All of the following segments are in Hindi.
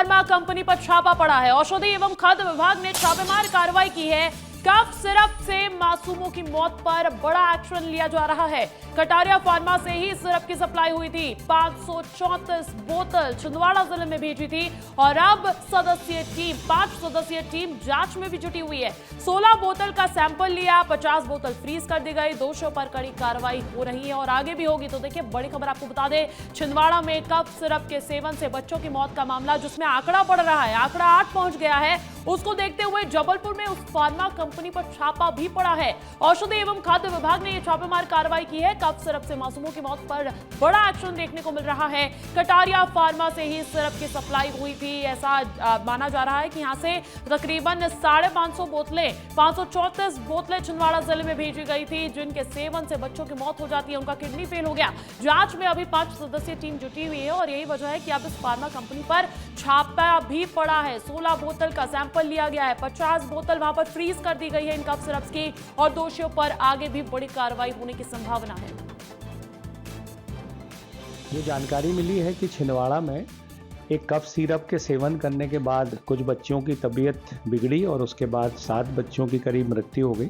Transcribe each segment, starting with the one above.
फार्मा कंपनी पर छापा पड़ा है। औषधि एवं खाद्य विभाग ने छापेमार कार्रवाई की है। कफ सिरप से मासूमों की मौत पर बड़ा एक्शन लिया जा रहा है। कटारिया फार्मा से ही सिरप की सप्लाई हुई थी। 534 बोतल छिंदवाड़ा जिले में भेजी थी और अब 5 सदस्यीय टीम जांच में भी जुटी हुई है। 16 बोतल का सैंपल लिया, 50 बोतल फ्रीज कर दी गई। दोषियों पर कड़ी कार्रवाई हो रही है और आगे भी होगी। तो देखिए, बड़ी खबर आपको बता दें, छिंदवाड़ा में कफ सिरप के सेवन से बच्चों की मौत का मामला, जिसमें आंकड़ा बढ़ रहा है, आंकड़ा 8 पहुंच गया है, उसको देखते हुए जबलपुर में उस फार्मा कंपनी पर छापा भी पड़ा है। औषधि एवं खाद्य विभाग ने यह छापेमार कार्रवाई की है। कफ सिरप से मासूमों की मौत पर बड़ा एक्शन देखने को मिल रहा है। कटारिया फार्मा से ही सिरप की सप्लाई हुई थी, ऐसा माना जा रहा है कि यहां से तकरीबन 550 बोतलें 534 बोतलें छिंदवाड़ा जिले में भेजी गई थी, जिनके सेवन से बच्चों की मौत हो जाती है, उनका किडनी फेल हो गया। जांच में अभी 5 सदस्यीय टीम जुटी हुई है और यही वजह है कि अब इस फार्मा कंपनी पर छापा भी पड़ा है। 16 बोतल का सैंपल लिया गया है, 50 बोतल वहां पर फ्रीज कर दी गई है इन कफ सिरप्स की और दोषियों पर आगे भी बड़ी कार्रवाई होने की संभावना है। जो जानकारी मिली है कि छिंदवाड़ा में एक कफ सिरप के सेवन करने के बाद कुछ बच्चों की तबीयत बिगड़ी और उसके बाद 7 बच्चों की करीब मृत्यु हो गई।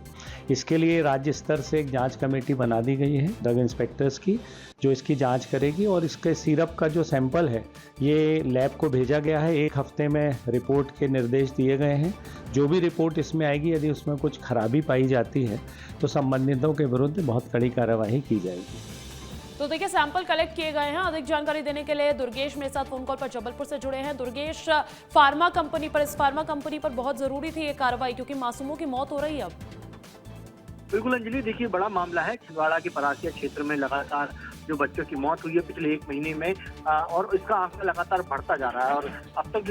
इसके लिए राज्य स्तर से एक जांच कमेटी बना दी गई है ड्रग इंस्पेक्टर्स की, जो इसकी जांच करेगी और इसके सिरप का जो सैंपल है ये लैब को भेजा गया है। 1 हफ्ते में रिपोर्ट के निर्देश दिए गए हैं। जो भी रिपोर्ट इसमें आएगी, यदि उसमें कुछ खराबी पाई जाती है तो संबंधितों के विरुद्ध बहुत कड़ी कार्रवाई की जाएगी। तो देखिए, सैंपल कलेक्ट किए गए हैं। अधिक जानकारी देने के लिए दुर्गेश मेरे साथ फोन कॉल पर जबलपुर से जुड़े हैं। दुर्गेश, फार्मा कंपनी पर, इस फार्मा कंपनी पर बहुत जरूरी थी ये कार्रवाई, क्योंकि मासूमों की मौत हो रही है अब। बिल्कुल अंजलि, देखिए बड़ा मामला है। छिंदवाड़ा के परासिया क्षेत्र में लगातार जो बच्चों की मौत हुई है पिछले 1 महीने में, और इसका आंकड़ा लगातार बढ़ता जा रहा है। और अब तक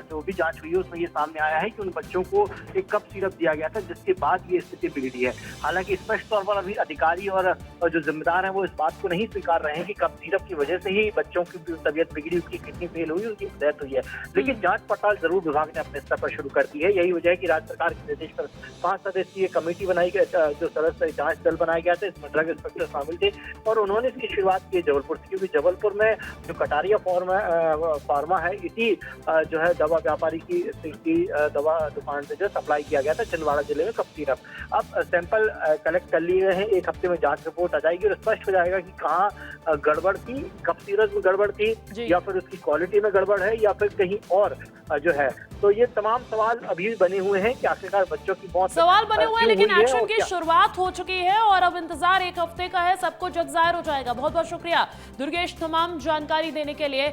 जो भी जांच हुई है उसमें ये सामने आया है कि उन बच्चों को एक कफ सिरप दिया गया था, जिसके बाद ये स्थिति बिगड़ी है। हालांकि स्पष्ट तौर पर अभी अधिकारी और जो जिम्मेदार हैं वो इस बात को नहीं स्वीकार रहे हैं कि कफ सिरप की वजह से ही बच्चों की तबीयत बिगड़ी, उनकी किडनी फेल हुई, उनकी डेथ हुई है। लेकिन जांच पड़ताल जरूर विभाग ने अपने स्तर पर शुरू कर दी है। यही वजह है कि राज्य सरकार के निर्देश पर 5 सदस्यीय कमेटी बनाई गई, जो सदस्य जांच दल बनाया गया था, इसमें ड्रग इंस्पेक्टर शामिल थे और उन्होंने इसकी शुरुआत की जबलपुर से, क्योंकि जबलपुर में जो कटारिया फार्मा है, इसी जो है दवा व्यापारी की दवा दुकान से जो सप्लाई किया गया था छिंदवाड़ा जिले में कफ सिरप। अब सैंपल कलेक्ट कर लिए गए हैं। 1 हफ्ते में जांच रिपोर्ट आ जाएगी और स्पष्ट हो जाएगा कि कहाँ गड़बड़ थी, कफ सिरप में गड़बड़ थी या फिर उसकी क्वालिटी में गड़बड़ है या फिर कहीं और जो है। तो ये तमाम सवाल अभी भी बने हुए हैं कि आखिरकार बच्चों की मौत सवाल बने हुए हैं, लेकिन एक्शन की शुरुआत हो चुकी है और अब इंतजार 1 हफ्ते का है, सब कुछ जग जाहिर हो जाएगा। बहुत बहुत शुक्रिया दुर्गेश तमाम जानकारी देने के लिए।